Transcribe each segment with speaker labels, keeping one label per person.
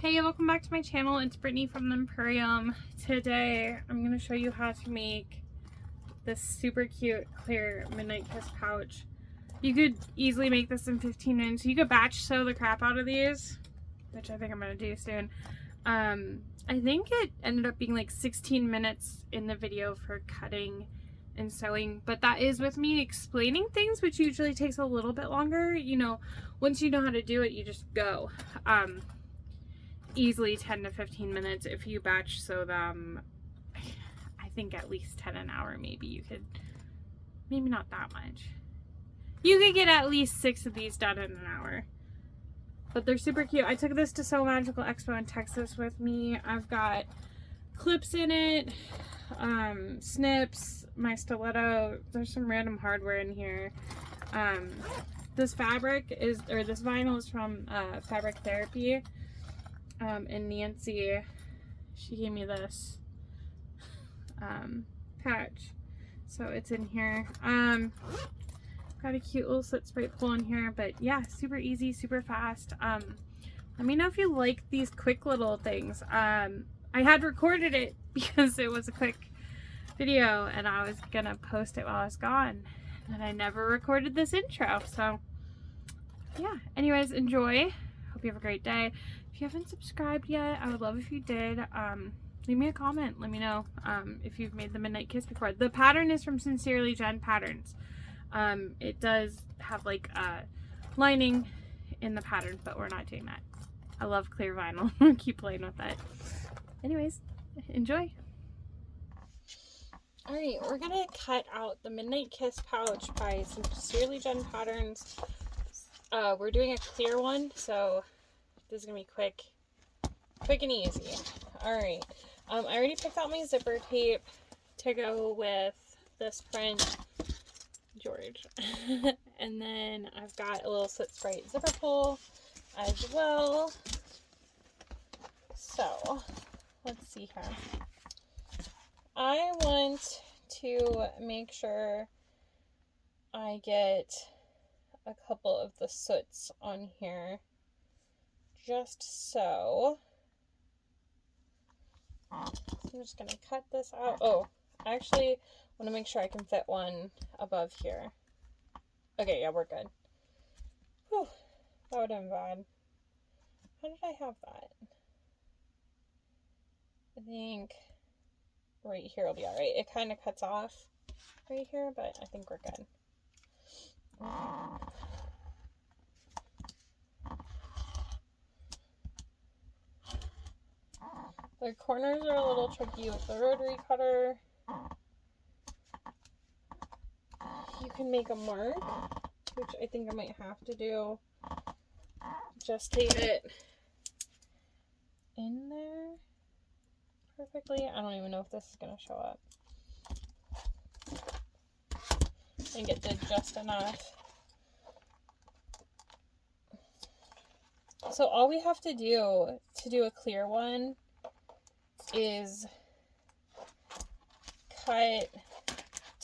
Speaker 1: Hey, welcome back to my channel. It's Brittany from the Empurrium. Today, I'm going to show you how to make this super cute clear Midnight Kiss pouch. You could easily make this in 15 minutes. You could batch sew the crap out of these, which I think I'm going to do soon. I think it ended up being like 16 minutes in the video for cutting and sewing, but that is with me explaining things, which usually takes a little bit longer. You know, once you know how to do it, you just go. Easily 10 to 15 minutes if you batch sew them. I think at least 10 an hour. Maybe you could, maybe not that much. You could get at least 6 of these done in an hour. But they're super cute. I took this to Sew Magical Expo in Texas with me. I've got clips in it, snips, my stiletto. There's some random hardware in here. This fabric is, or this vinyl is from Fabric Therapy. And Nancy, she gave me this patch, so it's in here. Got a cute little slit spray pull in here, but yeah, super easy, super fast. Let me know if you like these quick little things. I had recorded it because it was a quick video and I was gonna post it while I was gone, and I never recorded this intro, so yeah. Anyways, enjoy. Hope you have a great day. If you haven't subscribed yet, I would love if you did. Leave me a comment. Let me know if you've made the Midnight Kiss before. The pattern is from Sincerely Jen Patterns. It does have like a lining in the pattern, but we're not doing that. I love clear vinyl. Keep playing with that. Anyways, enjoy. Alright, we're gonna cut out the Midnight Kiss pouch by Sincerely Jen Patterns. We're doing a clear one, so this is gonna be quick and easy. Alright, I already picked out my zipper tape to go with this print, George. And then I've got a little slit spray zipper pull as well. So, let's see here. I want to make sure I get a couple of the soots on here, just so. I'm just gonna cut this out. Oh, I actually want to make sure I can fit one above here. Okay, yeah, we're good. Whew, that would have been bad. How did I have that? I think right here will be alright. It kind of cuts off right here, but I think we're good. The corners are a little tricky with the rotary cutter. You can make a mark, which I think I might have to do. Just to get it in there perfectly. I don't even know if this is going to show up. I think it did just enough. So all we have to do a clear one is cut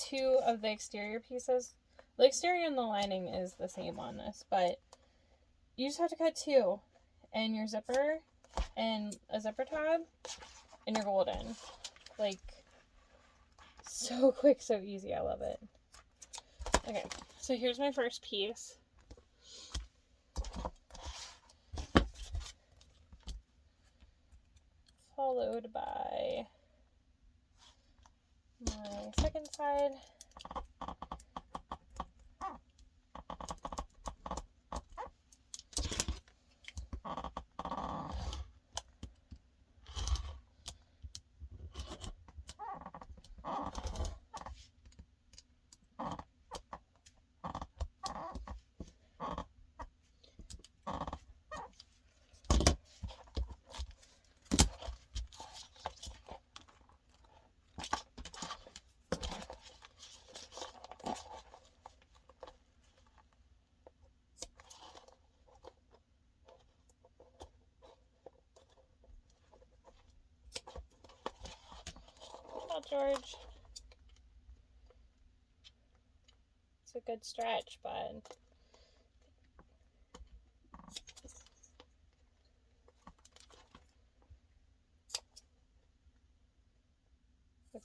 Speaker 1: 2 of the exterior pieces. The exterior and the lining is the same on this, but you just have to cut 2, and your zipper and a zipper tab, and you're golden. Like, so quick, so easy. I love it. Okay, so here's my first piece. Followed by my second side. George. It's a good stretch, bud.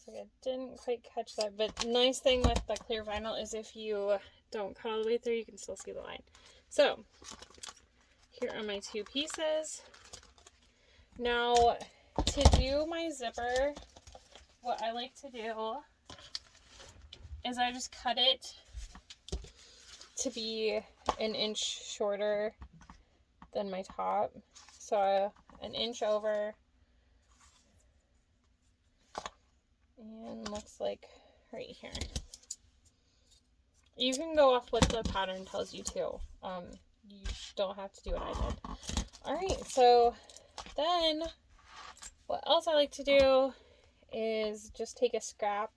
Speaker 1: Looks like I didn't quite catch that, but the nice thing with the clear vinyl is if you don't cut all the way through, you can still see the line. So here are my 2 pieces. Now to do my zipper, what I like to do is I just cut it to be an inch shorter than my top. So an inch over, and looks like right here. You can go off what the pattern tells you too. You don't have to do what I did. Alright, so then what else I like to do is just take a scrap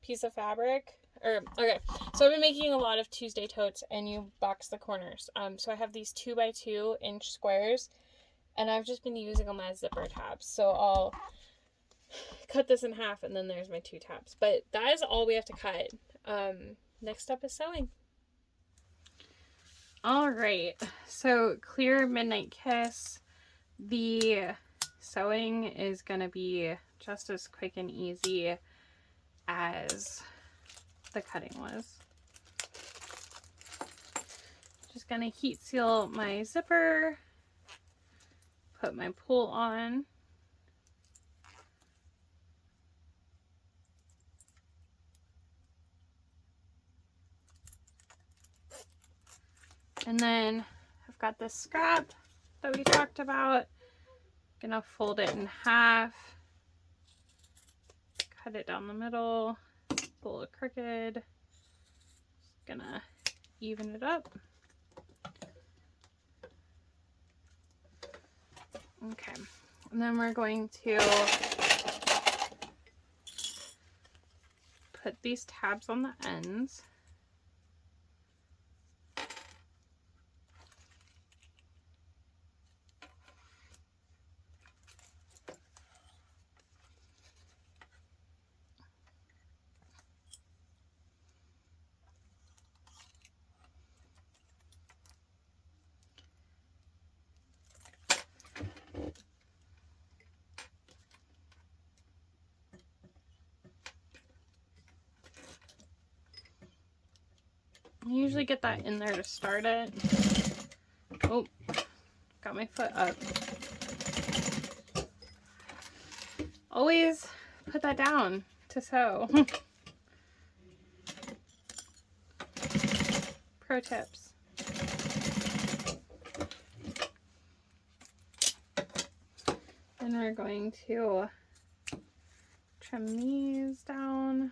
Speaker 1: piece of fabric. Okay, so I've been making a lot of Tuesday totes, and you box the corners. So I have these 2x2 inch squares, and I've just been using them as zipper tabs. So I'll cut this in half, and then there's my 2 tabs. But that is all we have to cut. Next up is sewing. All right, so clear Midnight Kiss. The sewing is gonna be just as quick and easy as the cutting was. Just gonna heat seal my zipper, put my pull on, and then I've got this scrap that we talked about. Gonna fold it in half, cut it down the middle, a little crooked. Just gonna even it up. Okay, and then we're going to put these tabs on the ends. I usually get that in there to start it. Oh, got my foot up. Always put that down to sew. Pro tips. And we're going to trim these down.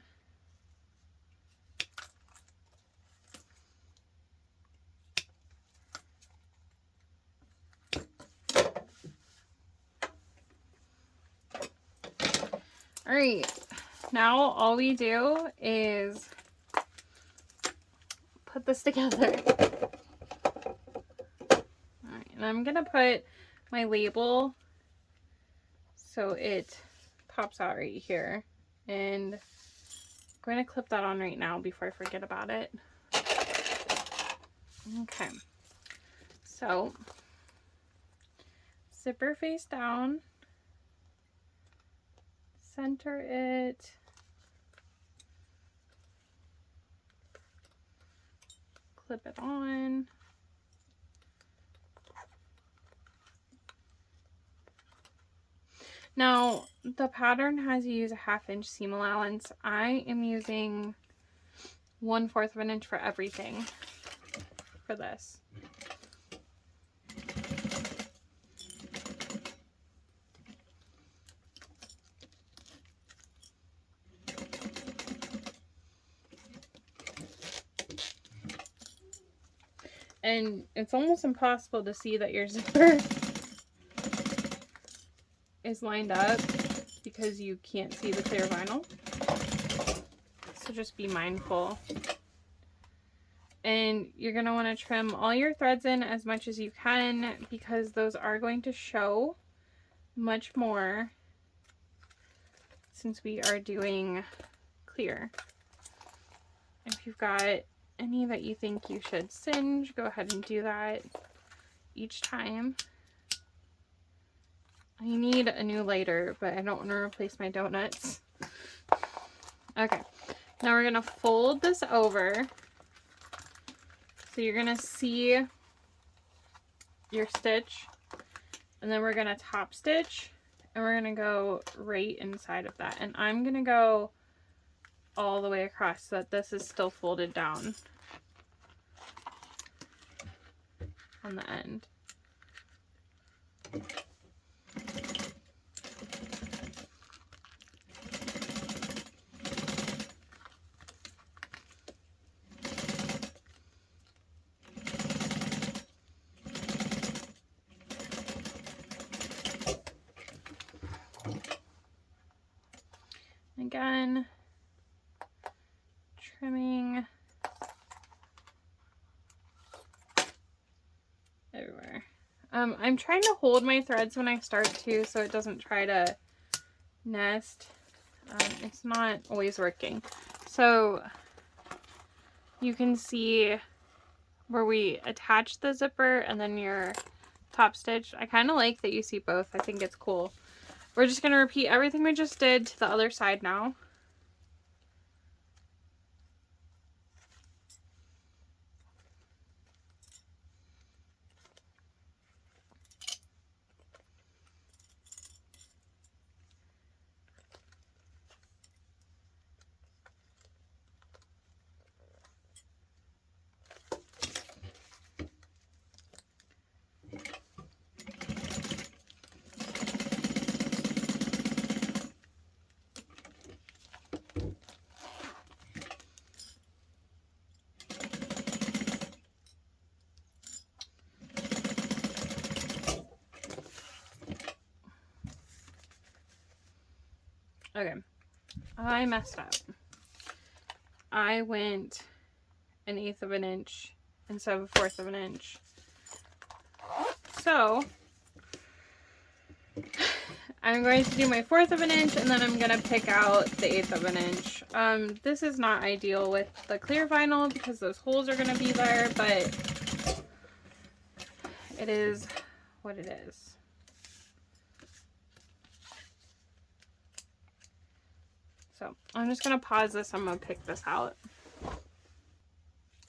Speaker 1: All right, now all we do is put this together. All right, and I'm gonna put my label so it pops out right here, and I'm going to clip that on right now before I forget about it. Okay, so zipper face down. Center it, clip it on, now the pattern has you use a 1/2 inch seam allowance. I am using 1/4 of an inch for everything for this. And it's almost impossible to see that your zipper is lined up because you can't see the clear vinyl. So just be mindful. And you're going to want to trim all your threads in as much as you can, because those are going to show much more since we are doing clear. If you've got any that you think you should singe, go ahead and do that each time. I need a new lighter, but I don't want to replace my donuts. Okay, now we're gonna fold this over. So you're gonna see your stitch, and then we're gonna top stitch, and we're gonna go right inside of that. And I'm gonna go all the way across so that this is still folded down on the end. Again, trimming everywhere. I'm trying to hold my threads when I start too, so it doesn't try to nest. It's not always working. So you can see where we attach the zipper and then your top stitch. I kind of like that you see both. I think it's cool. We're just going to repeat everything we just did to the other side now. Okay, I messed up. I went 1/8 of an inch instead of 1/4 of an inch. So I'm going to do my 1/4 of an inch, and then I'm going to pick out the 1/8 of an inch. This is not ideal with the clear vinyl because those holes are going to be there, but it is what it is. So I'm just going to pause this. I'm going to pick this out.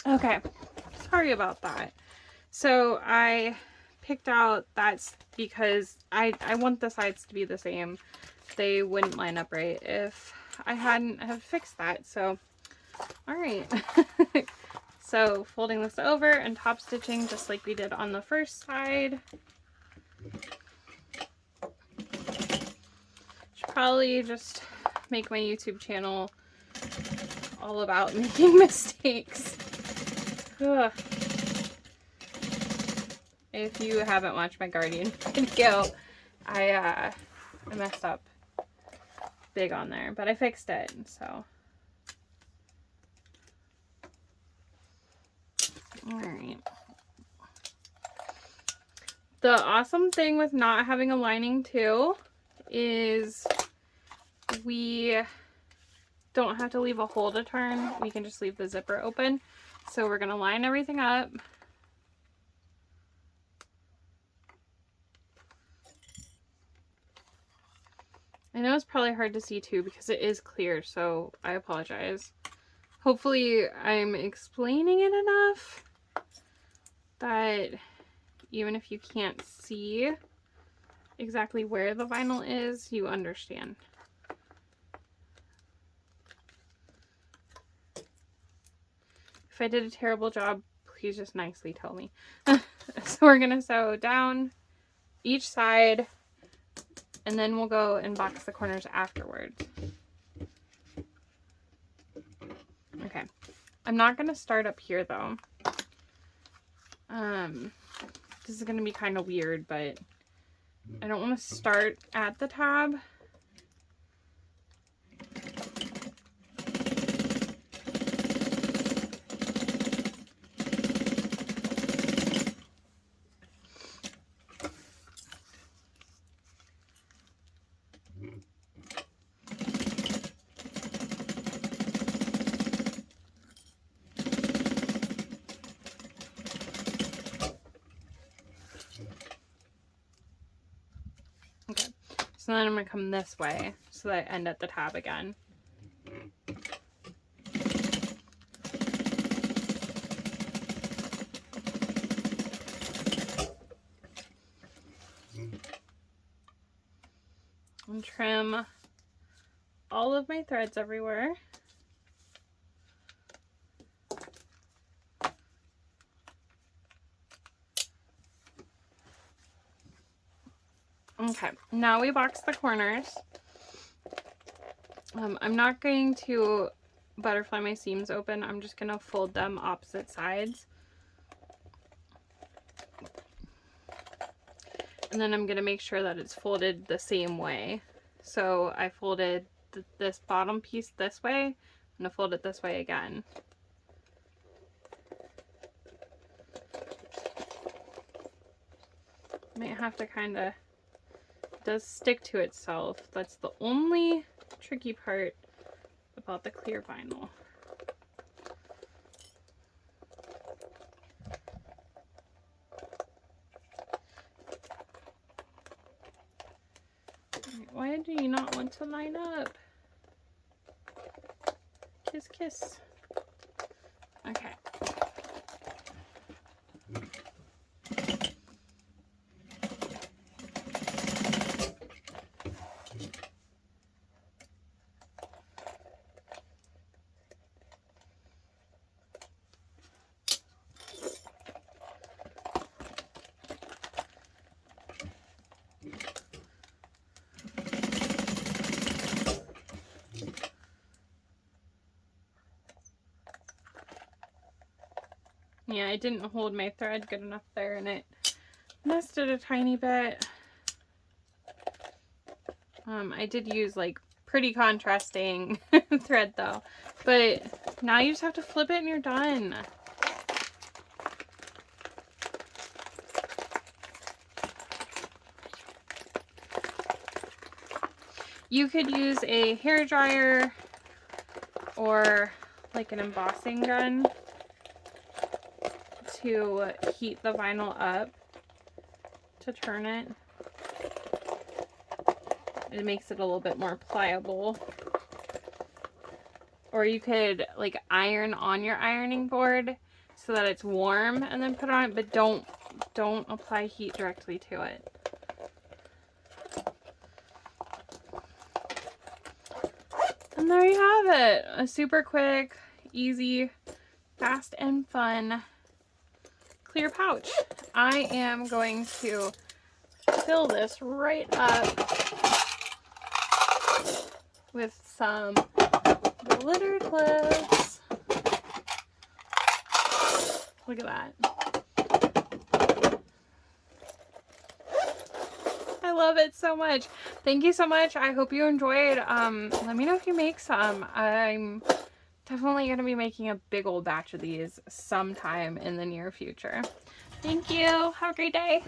Speaker 1: Okay, sorry about that. So I picked out, that's because I want the sides to be the same. They wouldn't line up right if I hadn't have fixed that. So, all right. So folding this over and top stitching just like we did on the first side. Should probably just make my YouTube channel all about making mistakes. Ugh. If you haven't watched my Guardian video, I messed up big on there, but I fixed it, so. Alright. The awesome thing with not having a lining too is we don't have to leave a hole to turn. We can just leave the zipper open. So we're going to line everything up. I know it's probably hard to see too because it is clear, so I apologize. Hopefully I'm explaining it enough that even if you can't see exactly where the vinyl is, you understand. If I did a terrible job, please just nicely tell me. So we're going to sew down each side, and then we'll go and box the corners afterwards. Okay. I'm not going to start up here though. This is going to be kind of weird, but I don't want to start at the tab. So then I'm going to come this way. so that I end at the tab again. And trim all of my threads everywhere. Okay, now we box the corners. I'm not going to butterfly my seams open. I'm just going to fold them opposite sides. And then I'm going to make sure that it's folded the same way. So I folded this bottom piece this way. I'm going to fold it this way again. Might have to kind of, it does stick to itself. That's the only tricky part about the clear vinyl. Why do you not want to line up? Kiss, kiss. Okay. Yeah, I didn't hold my thread good enough there and it nested a tiny bit. I did use like pretty contrasting thread though, but now you just have to flip it and you're done. You could use a hair dryer or like an embossing gun to heat the vinyl up to turn it. It makes it a little bit more pliable. Or you could like iron on your ironing board so that it's warm and then put it on, but don't apply heat directly to it. And there you have it. A super quick, easy, fast and fun clear pouch. I am going to fill this right up with some glitter clips. Look at that. I love it so much. Thank you so much. I hope you enjoyed. Let me know if you make some. I'm definitely going to be making a big old batch of these sometime in the near future. Thank you. Have a great day.